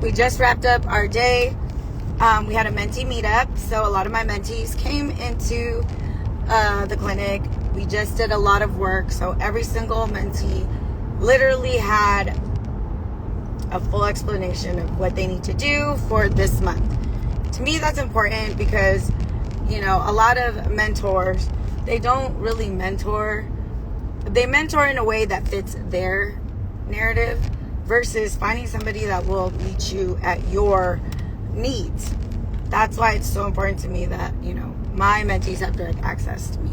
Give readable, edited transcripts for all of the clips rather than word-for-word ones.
We just wrapped up our day. We had a mentee meetup, so a lot of my mentees came into the clinic. We just did a lot of work, so every single mentee literally had a full explanation of what they need to do for this month. To me, that's important because, you know, a lot of mentors, they don't really mentor. They mentor in a way that fits their narrative versus finding somebody that will meet you at your needs. That's why it's so important to me that, you know, my mentees have direct access to me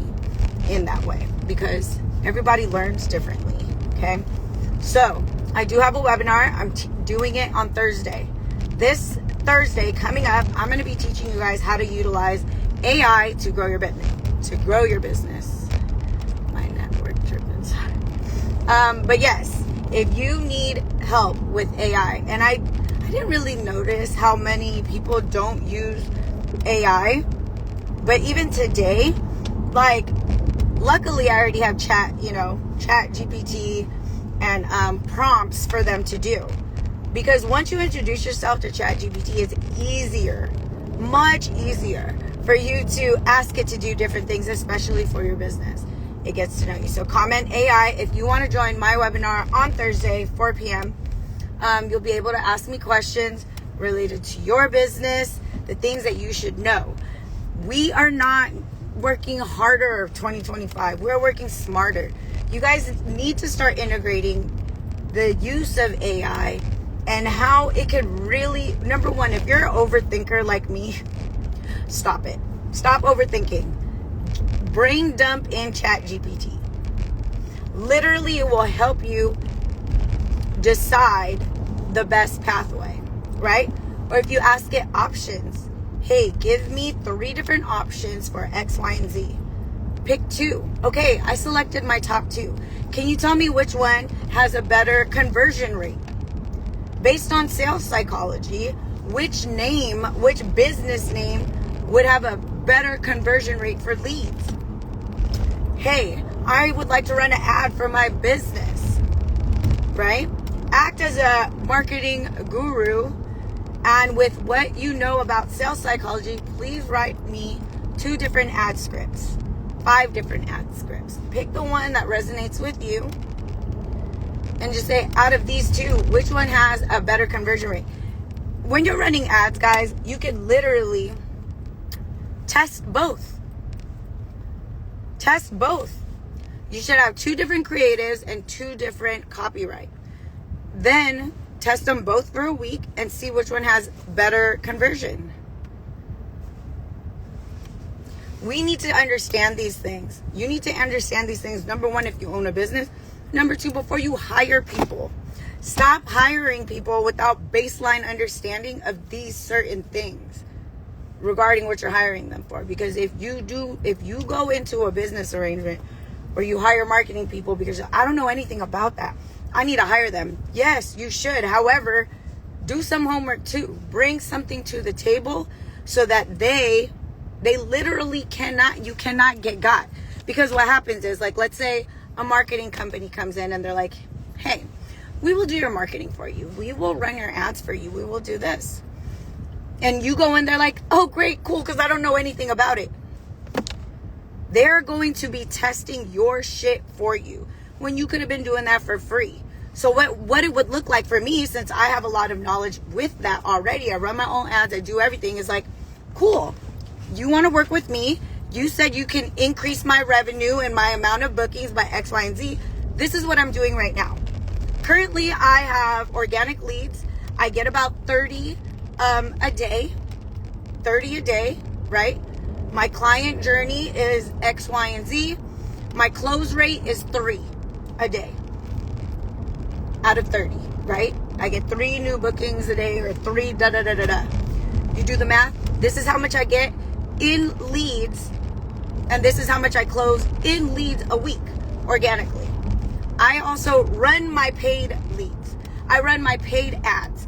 in that way because everybody learns differently, okay? So, I do have a webinar. I'm doing it on Thursday. This Thursday coming up, I'm going to be teaching you guys how to utilize AI to grow your business. My network tripping. But yes, if you need help with AI, and I didn't really notice how many people don't use AI, but even today, like, luckily I already have chat GPT and prompts for them to do. Because once you introduce yourself to chat GPT, it's easier, much easier for you to ask it to do different things, especially for your business. It gets to know you. So comment AI if you want to join my webinar on Thursday, 4 p.m. You'll be able to ask me questions related to your business, the things that you should know. We are not working harder 2025. We're working smarter. You guys need to start integrating the use of AI and how it could really, number one, if you're an overthinker like me, stop it. Stop overthinking. Brain dump in chat GPT. Literally, it will help you decide the best pathway, right? Or if you ask it options, hey, give me 3 different options for X, Y, and Z. Pick 2. Okay, I selected my top 2. Can you tell me which one has a better conversion rate? Based on sales psychology, which business name would have a better conversion rate for leads? Hey, I would like to run an ad for my business, right? Act as a marketing guru, and with what you know about sales psychology, please write me 2 different ad scripts, 5 different ad scripts. Pick the one that resonates with you and just say, out of these 2, which one has a better conversion rate? When you're running ads, guys, you can literally test both. Test both. You should have 2 different creatives and 2 different copyright. Then test them both for a week and see which one has better conversion. We need to understand these things. You need to understand these things. Number 1, if you own a business. Number 2, before you hire people. Stop hiring people without baseline understanding of these certain things regarding what you're hiring them for. Because if you go into a business arrangement where you hire marketing people because I don't know anything about that, I need to hire them. Yes, you should. However, do some homework too. Bring something to the table so that they literally cannot get got. Because what happens is, like, let's say a marketing company comes in and they're like, hey, we will do your marketing for you. We will run your ads for you. We will do this. And you go in there like, oh, great, cool, because I don't know anything about it. They're going to be testing your shit for you when you could have been doing that for free. So what it would look like for me, since I have a lot of knowledge with that already, I run my own ads, I do everything, is like, cool, you want to work with me. You said you can increase my revenue and my amount of bookings by X, Y, and Z. This is what I'm doing right now. Currently, I have organic leads. I get about 30 a day, right? My client journey is X, Y, and Z. My close rate is 3 a day out of 30, right? I get 3 new bookings a day or 3 da-da-da-da-da. You do the math. This is how much I get in leads, and this is how much I close in leads a week organically. I also run my paid leads. I run my paid ads.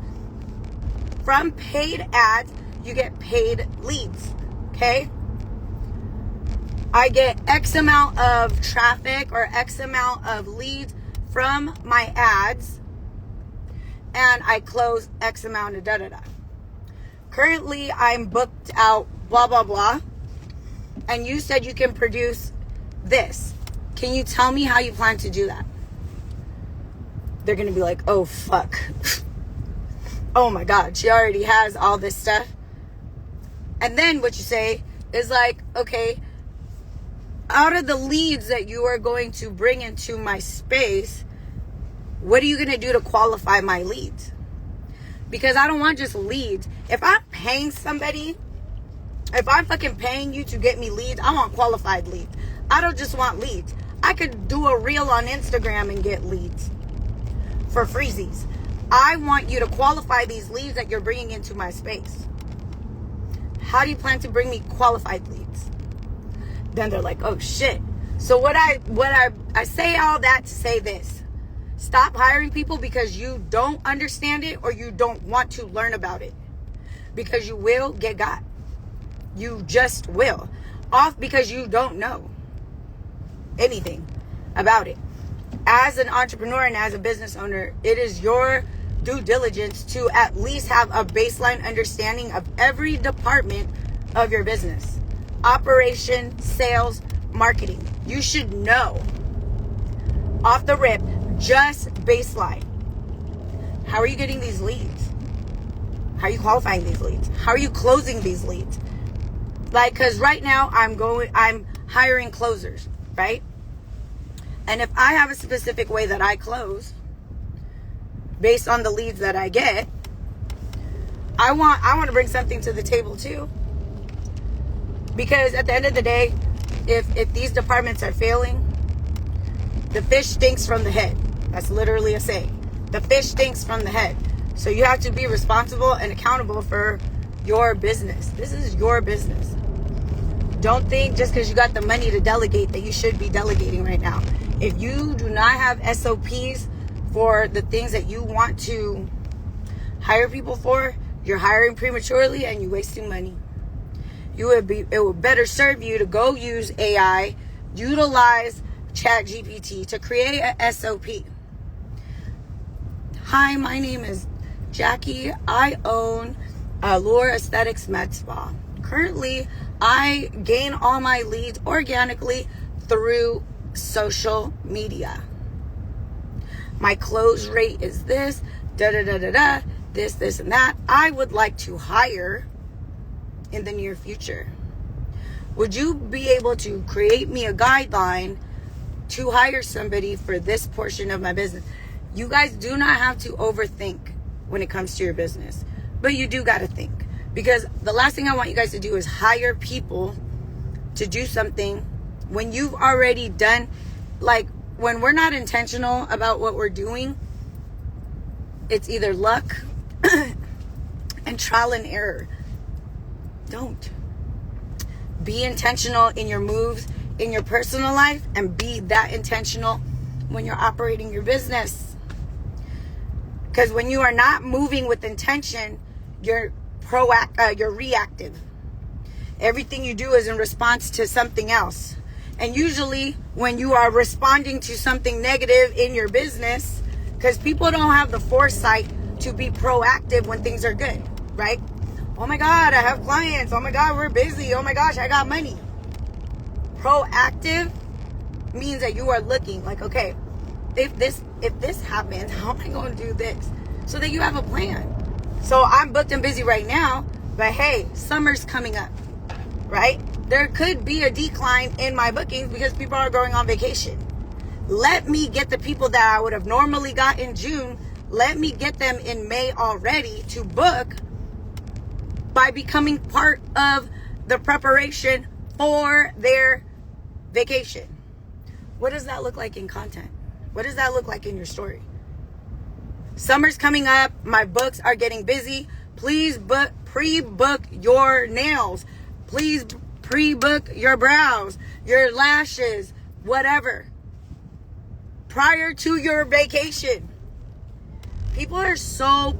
From paid ads, you get paid leads, okay? I get X amount of traffic or X amount of leads from my ads, and I close X amount of da-da-da. Currently, I'm booked out, blah, blah, blah. And you said you can produce this. Can you tell me how you plan to do that? They're going to be like, oh, fuck. Oh, my God. She already has all this stuff. And then what you say is like, okay, out of the leads that you are going to bring into my space, what are you going to do to qualify my leads? Because I don't want just leads. If I'm paying somebody, if I'm fucking paying you to get me leads, I want qualified leads. I don't just want leads. I could do a reel on Instagram and get leads for freezies. I want you to qualify these leads that you're bringing into my space. How do you plan to bring me qualified leads? Then they're like, oh shit. So what I say all that to say this. Stop hiring people because you don't understand it or you don't want to learn about it. Because you will get got. You just will. Off because you don't know anything about it. As an entrepreneur and as a business owner, it is your due diligence to at least have a baseline understanding of every department of your business. Operation, sales, marketing. You should know off the rip, just baseline. How are you getting these leads? How are you qualifying these leads? How are you closing these leads? Like, cause right now I'm hiring closers, right? And if I have a specific way that I close based on the leads that I get, I want to bring something to the table too. Because at the end of the day, if these departments are failing, the fish stinks from the head. That's literally a saying. The fish stinks from the head. So you have to be responsible and accountable for your business. This is your business. Don't think just because you got the money to delegate that you should be delegating right now. If you do not have SOPs for the things that you want to hire people for, you're hiring prematurely and you're wasting money. It would better serve you to go use AI, utilize ChatGPT to create a SOP. Hi, my name is Jackie. I own Allure Aesthetics Med Spa. Currently, I gain all my leads organically through social media. My close rate is this, this, and that. I would like to hire in the near future. Would you be able to create me a guideline to hire somebody for this portion of my business? You guys do not have to overthink when it comes to your business, but you do got to think, because the last thing I want you guys to do is hire people to do something when you've already done. Like, when we're not intentional about what we're doing, it's either luck and trial and error. Don't. Be intentional in your moves in your personal life and be that intentional when you're operating your business. Because when you are not moving with intention, you're reactive. Everything you do is in response to something else. And usually when you are responding to something negative in your business, because people don't have the foresight to be proactive when things are good, right? Oh my God, I have clients. Oh my God, we're busy. Oh my gosh, I got money. Proactive means that you are looking like, okay, if this happens, how am I going to do this? So that you have a plan. So I'm booked and busy right now, but hey, summer's coming up, right? There could be a decline in my bookings because people are going on vacation. Let me get the people that I would have normally got in June, let me get them in May already to book by becoming part of the preparation for their vacation. What does that look like in content? What does that look like in your story? Summer's coming up. My books are getting busy. Please pre-book your nails. Please pre-book your brows, your lashes, whatever. Prior to your vacation. People are so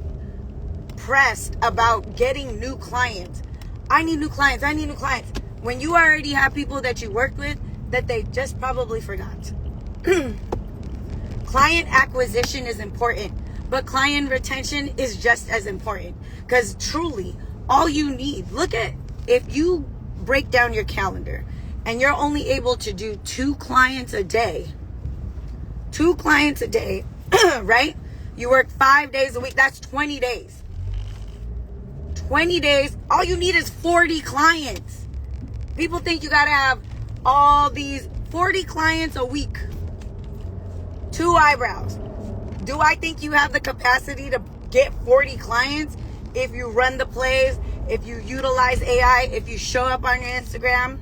pressed about getting new clients. I need new clients. I need new clients. When you already have people that you work with that they just probably forgot. Client acquisition is important, But client retention is just as important, because truly, all you need, look at, if you break down your calendar and you're only able to do 2 clients a day, right? You work 5 days a week, that's 20 days. 20 days, all you need is 40 clients. People think you gotta have all these 40 clients a week. 2 eyebrows. Do I think you have the capacity to get 40 clients if you run the plays, if you utilize AI, if you show up on your Instagram,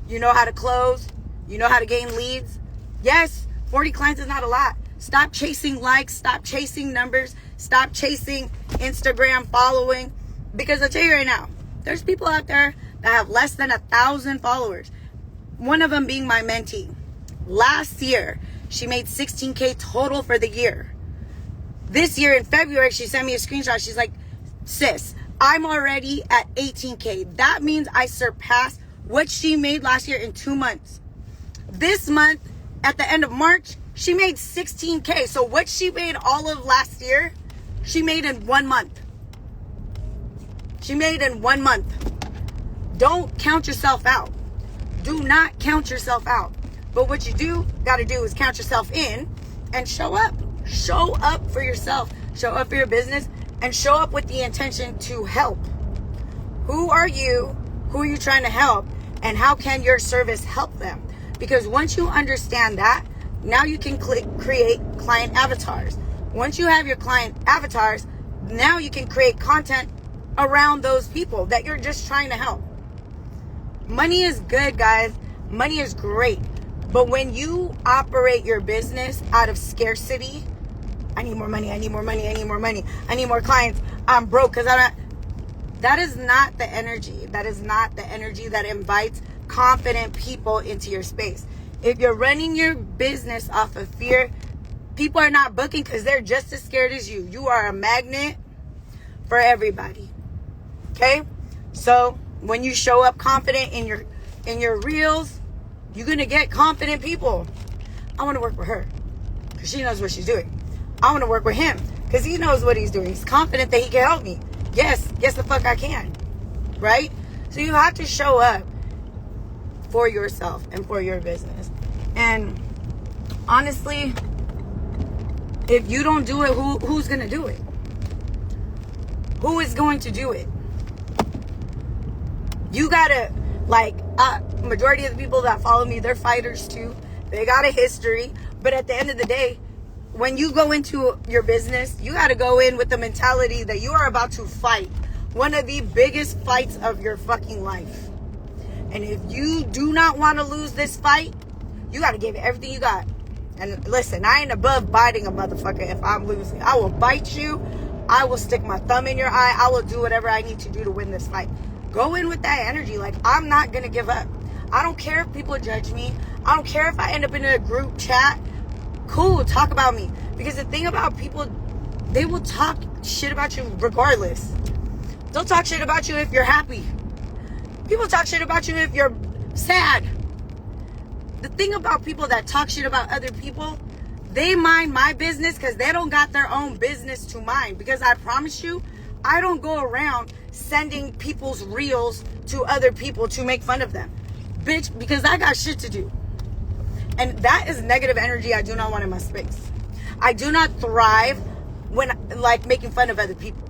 you know how to close, you know how to gain leads? Yes, 40 clients is not a lot. Stop chasing likes, stop chasing numbers, stop chasing Instagram following. Because I'll tell you right now, there's people out there that have less than 1,000 followers. One of them being my mentee. Last year, she made 16K total for the year. This year in February, she sent me a screenshot. She's like, sis, I'm already at 18K. That means I surpassed what she made last year in 2 months. This month, at the end of March, she made 16K. So what she made all of last year, she made in 1 month. She made in 1 month. Don't count yourself out. Do not count yourself out. But what you got to do is count yourself in and show up. Show up for yourself. Show up for your business, and show up with the intention to help. Who are you? Who are you trying to help? And how can your service help them? Because once you understand that, now you can create client avatars. Once you have your client avatars, now you can create content around those people that you're just trying to help. Money is good, guys. Money is great. But when you operate your business out of scarcity, I need more money, I need more money, I need more money, I need more clients, I'm broke because that is not the energy. That is not the energy that invites confident people into your space. If you're running your business off of fear, people are not booking because they're just as scared as you. You are a magnet for everybody. Okay? So when you show up confident in your reels, you're going to get confident people. I want to work with her because she knows what she's doing. I want to work with him because he knows what he's doing. He's confident that he can help me. Yes the fuck I can. Right? So you have to show up for yourself and for your business. And honestly, if you don't do it, who's going to do it? Who is going to do it? You got to, majority of the people that follow me, they're fighters too. They got a history. But at the end of the day, when you go into your business, you got to go in with the mentality that you are about to fight one of the biggest fights of your fucking life. And if you do not want to lose this fight, you got to give it everything you got. And listen, I ain't above biting a motherfucker if I'm losing. I will bite you. I will stick my thumb in your eye. I will do whatever I need to do to win this fight. Go in with that energy. I'm not going to give up. I don't care if people judge me. I don't care if I end up in a group chat. Cool, talk about me. Because the thing about people, they will talk shit about you regardless. They'll talk shit about you if you're happy. People talk shit about you if you're sad. The thing about people that talk shit about other people, they mind my business because they don't got their own business to mind. Because I promise you, I don't go around sending people's reels to other people to make fun of them. Bitch, because I got shit to do. And that is negative energy I do not want in my space. I do not thrive when making fun of other people.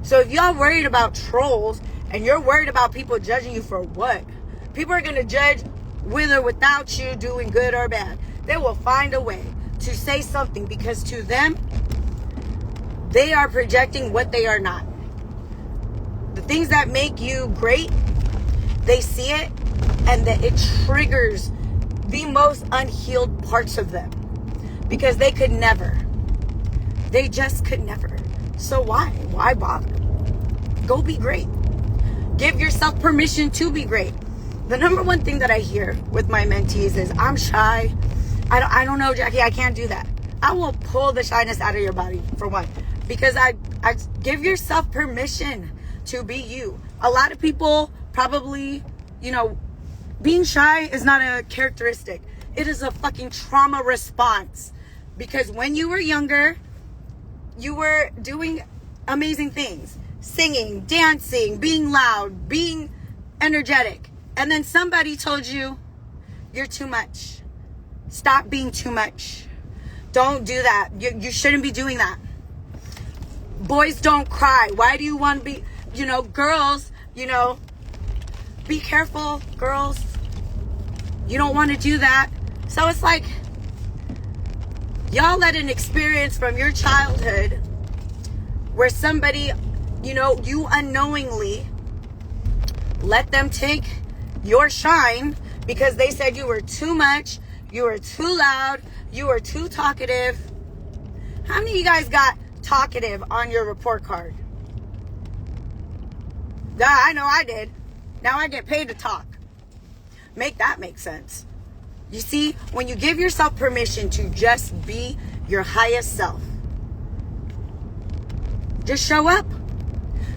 So if y'all worried about trolls and you're worried about people judging you for what? People are going to judge with or without you doing good or bad. They will find a way to say something because to them, they are projecting what they are not. The things that make you great, they see it and that it triggers the most unhealed parts of them because they could never. They just could never. So why? Why bother? Go be great. Give yourself permission to be great. The number one thing that I hear with my mentees is, I'm shy. I don't know, Jackie, I can't do that. I will pull the shyness out of your body, for one. Because I give yourself permission to be you. A lot of people probably, being shy is not a characteristic. It is a fucking trauma response. Because when you were younger, you were doing amazing things, singing, dancing, being loud, being energetic, and then somebody told you you're too much. Stop being too much. Don't do that. You shouldn't be doing that. Boys don't cry. Why do you want to be, girls, be careful, girls. You don't want to do that. So it's like, y'all let an experience from your childhood where somebody, you unknowingly let them take your shine because they said you were too much, you were too loud, you were too talkative. How many of you guys got talkative on your report card? Yeah, I know I did. Now I get paid to talk. Make that make sense. You see, when you give yourself permission to just be your highest self, just show up.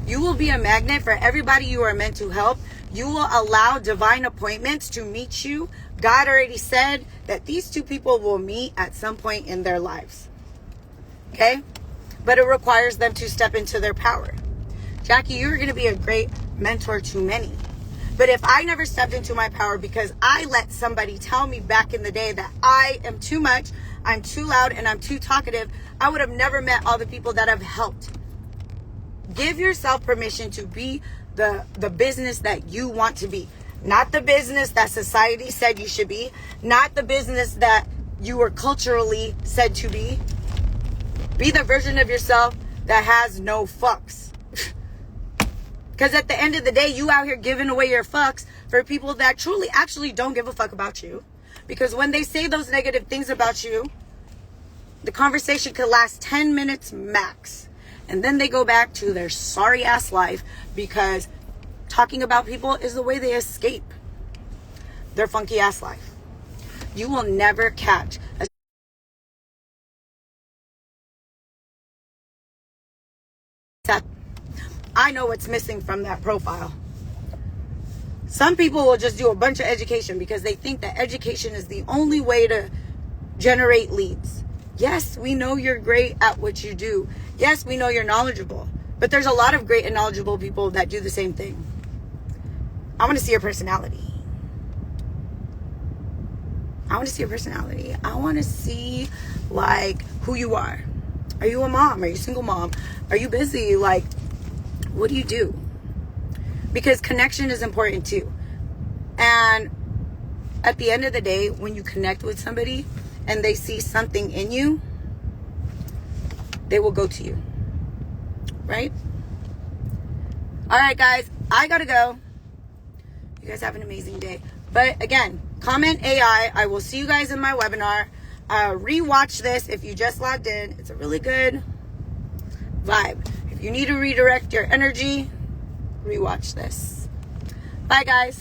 You will be a magnet for everybody you are meant to help. You will allow divine appointments to meet you. God already said that these two people will meet at some point in their lives. Okay? But it requires them to step into their power. Jackie, you're going to be a great mentor to many. But if I never stepped into my power because I let somebody tell me back in the day that I am too much, I'm too loud, and I'm too talkative, I would have never met all the people that have helped. Give yourself permission to be the business that you want to be. Not the business that society said you should be. Not the business that you were culturally said to be. Be the version of yourself that has no fucks. Because at the end of the day, you out here giving away your fucks for people that truly actually don't give a fuck about you. Because when they say those negative things about you, the conversation could last 10 minutes max. And then they go back to their sorry ass life because talking about people is the way they escape their funky ass life. You will never catch I know what's missing from that profile. Some people will just do a bunch of education because they think that education is the only way to generate leads. Yes, we know you're great at what you do. Yes, we know you're knowledgeable. But there's a lot of great and knowledgeable people that do the same thing. I want to see your personality. I want to see your personality. I want to see, who you are. Are you a mom? Are you a single mom? Are you busy? What do you do? Because connection is important too. And at the end of the day, when you connect with somebody and they see something in you, they will go to you. Right? All right, guys. I got to go. You guys have an amazing day. But again, comment AI. I will see you guys in my webinar. Rewatch this if you just logged in. It's a really good vibe. If you need to redirect your energy, rewatch this. Bye, guys.